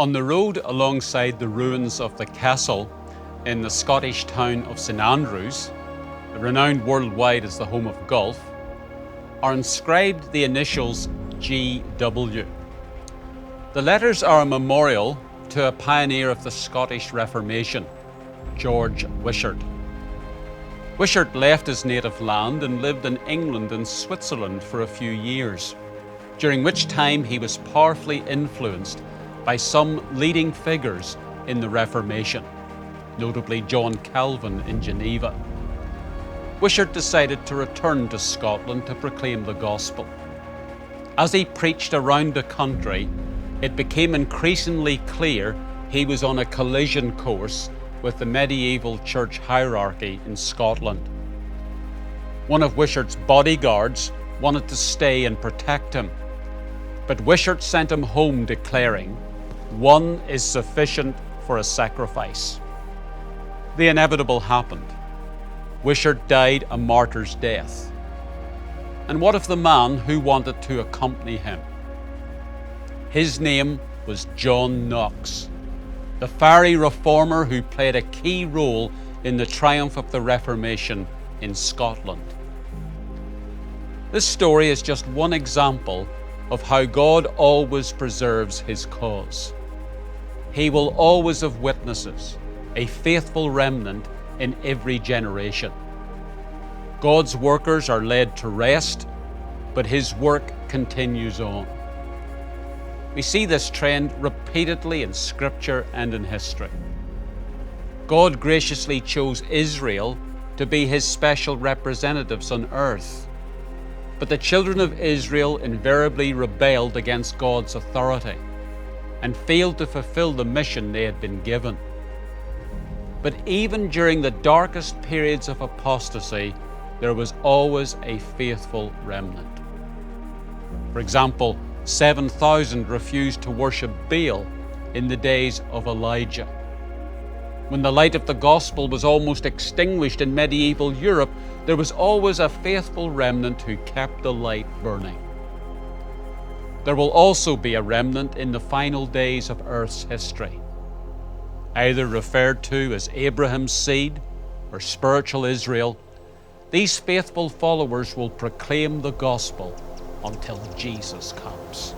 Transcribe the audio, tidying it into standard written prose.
On the road alongside the ruins of the castle in the Scottish town of St Andrews, renowned worldwide as the home of golf, are inscribed the initials GW. The letters are a memorial to a pioneer of the Scottish Reformation, George Wishart. Wishart left his native land and lived in England and Switzerland for a few years, during which time he was powerfully influenced by some leading figures in the Reformation, notably John Calvin in Geneva. Wishart decided to return to Scotland to proclaim the gospel. As he preached around the country, it became increasingly clear he was on a collision course with the medieval church hierarchy in Scotland. One of Wishart's bodyguards wanted to stay and protect him, but Wishart sent him home declaring, "One is sufficient for a sacrifice." The inevitable happened. Wishart died a martyr's death. And what of the man who wanted to accompany him? His name was John Knox, the fiery reformer who played a key role in the triumph of the Reformation in Scotland. This story is just one example of how God always preserves His cause. He will always have witnesses, a faithful remnant in every generation. God's workers are led to rest, but His work continues on. We see this trend repeatedly in Scripture and in history. God graciously chose Israel to be His special representatives on earth, but the children of Israel invariably rebelled against God's authority and failed to fulfill the mission they had been given. But even during the darkest periods of apostasy, there was always a faithful remnant. For example, 7,000 refused to worship Baal in the days of Elijah. When the light of the gospel was almost extinguished in medieval Europe, there was always a faithful remnant who kept the light burning. There will also be a remnant in the final days of Earth's history, either referred to as Abraham's seed or spiritual Israel. These faithful followers will proclaim the gospel until Jesus comes.